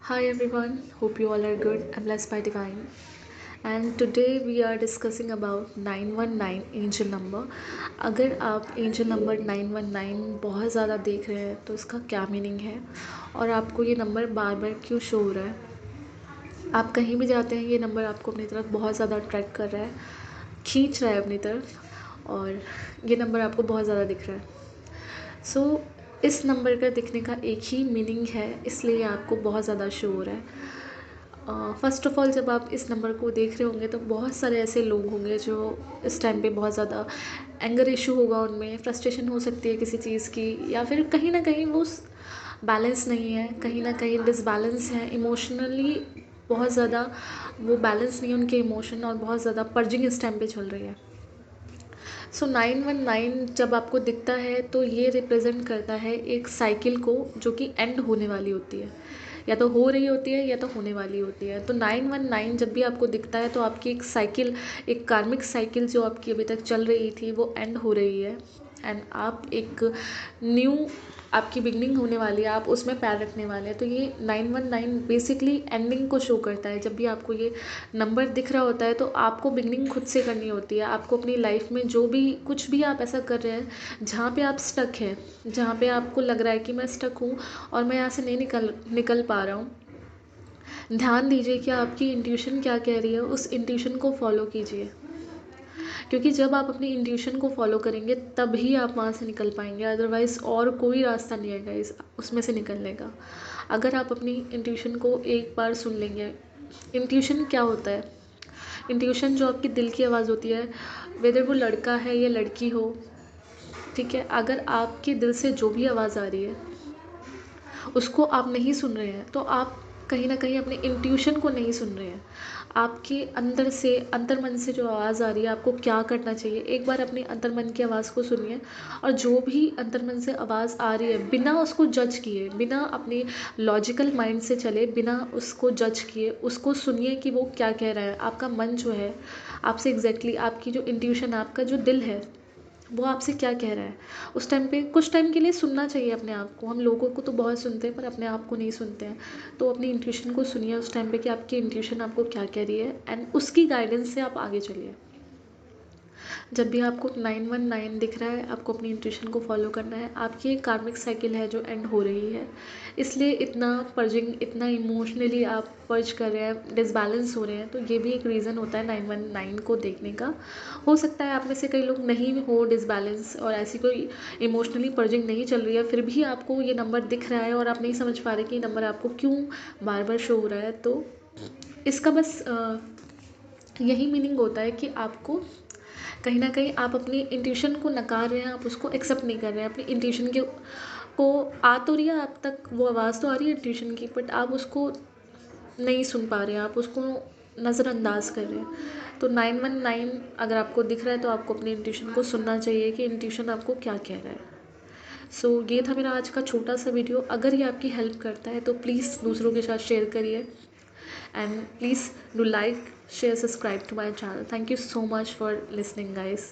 Hi everyone, hope you all are good. I'm blessed by divine. And today we are discussing about 919 angel number. अगर आप angel number 919 बहुत ज़्यादा देख रहे हैं तो इसका क्या मीनिंग है और आपको ये नंबर बार बार क्यों शो हो रहा है। आप कहीं भी जाते हैं ये नंबर आपको अपनी तरफ बहुत ज़्यादा अट्रैक्ट कर रहा है, खींच रहा है अपनी तरफ और ये नंबर आपको बहुत ज़्यादा दिख रहा है। इस नंबर का दिखने का एक ही मीनिंग है, इसलिए आपको बहुत ज़्यादा शो हो रहा है। फ़र्स्ट ऑफ़ ऑल जब आप इस नंबर को देख रहे होंगे तो बहुत सारे ऐसे लोग होंगे जो इस टाइम पे बहुत ज़्यादा एंगर इशू होगा, उनमें फ्रस्ट्रेशन हो सकती है किसी चीज़ की, या फिर कहीं ना कहीं वो बैलेंस नहीं है, कहीं ना कहीं डिसबैलेंस है इमोशनली। बहुत ज़्यादा वो बैलेंस नहीं है उनके इमोशन, और बहुत ज़्यादा पर्जिंग इस टाइम पे चल रही है। 919 जब आपको दिखता है तो ये रिप्रेजेंट करता है एक साइकिल को जो कि एंड होने वाली होती है, या तो हो रही होती है या तो होने वाली होती है। तो 919 जब भी आपको दिखता है तो आपकी एक साइकिल, एक कार्मिक साइकिल जो आपकी अभी तक चल रही थी वो एंड हो रही है। एंड आप एक न्यू, आपकी बिगनिंग होने वाली है, आप उसमें पैर रखने वाले हैं। तो ये 919 बेसिकली एंडिंग को शो करता है। जब भी आपको ये नंबर दिख रहा होता है तो आपको बिगनिंग खुद से करनी होती है। आपको अपनी लाइफ में जो भी कुछ भी आप ऐसा कर रहे हैं जहाँ पे आप स्टक हैं, जहाँ पे आपको लग रहा है कि मैं स्टक हूँ और मैं यहाँ से नहीं निकल पा रहा हूँ, ध्यान दीजिए कि आपकी इंट्यूशन क्या कह रही है, उस इंट्यूशन को फॉलो कीजिए। क्योंकि जब आप अपनी इंट्यूशन को फॉलो करेंगे तभी आप वहाँ से निकल पाएंगे, अदरवाइज़ और कोई रास्ता नहीं है इस उसमें से निकलने का। अगर आप अपनी इंट्यूशन को एक बार सुन लेंगे। इंट्यूशन क्या होता है? इंट्यूशन जो आपकी दिल की आवाज़ होती है, वेदर वो लड़का है या लड़की हो, ठीक है, अगर आपके दिल से जो भी आवाज़ आ रही है उसको आप नहीं सुन रहे हैं तो आप कहीं ना कहीं अपने इंट्यूशन को नहीं सुन रहे हैं। आपके अंदर से, अंतर मन से जो आवाज़ आ रही है आपको क्या करना चाहिए, एक बार अपने अंतर मन की आवाज़ को सुनिए। और जो भी अंतर मन से आवाज़ आ रही है बिना उसको जज किए, बिना अपने लॉजिकल माइंड से चले, बिना उसको जज किए उसको सुनिए कि वो क्या कह रहा है। आपका मन जो है आपसे एग्जैक्टली आपकी जो इंट्यूशन, आपका जो दिल है वो आपसे क्या कह रहा है, उस टाइम पे कुछ टाइम के लिए सुनना चाहिए अपने आप को। हम लोगों को तो बहुत सुनते हैं पर अपने आप को नहीं सुनते हैं। तो अपनी इंट्यूशन को सुनिए उस टाइम पे कि आपकी इंट्यूशन आपको क्या कह रही है, एंड उसकी गाइडेंस से आप आगे चलिए। जब भी आपको 919 दिख रहा है आपको अपनी इंट्यूशन को फॉलो करना है। आपकी एक कार्मिक साइकिल है जो एंड हो रही है, इसलिए इतना पर्जिंग, इतना इमोशनली आप पर्ज कर रहे हैं, डिसबैलेंस हो रहे हैं। तो ये भी एक रीज़न होता है 919 को देखने का। हो सकता है आप में से कई लोग नहीं हो डिसबैलेंस और ऐसी कोई इमोशनली पर्जिंग नहीं चल रही है, फिर भी आपको ये नंबर दिख रहा है और आप नहीं समझ पा रहे कि ये नंबर आपको क्यों बार बार शो हो रहा है। तो इसका बस यही मीनिंग होता है कि आपको कहीं ना कहीं आप अपनी इंट्यूशन को नकार रहे हैं, आप उसको एक्सेप्ट नहीं कर रहे हैं। अपनी इंट्यूशन के को आ तो रही है आप तक, वो आवाज़ तो आ रही है इंट्यूशन की, बट आप उसको नहीं सुन पा रहे हैं, आप उसको नज़रअंदाज कर रहे हैं। तो 919 अगर आपको दिख रहा है तो आपको अपनी इंट्यूशन को सुनना चाहिए कि इंट्यूशन आपको क्या कह रहा है। ये था मेरा आज का छोटा सा वीडियो। अगर ये आपकी हेल्प करता है तो प्लीज़ दूसरों के साथ शेयर करिए, and please do like, share, subscribe to my channel. Thank you so much for listening, guys.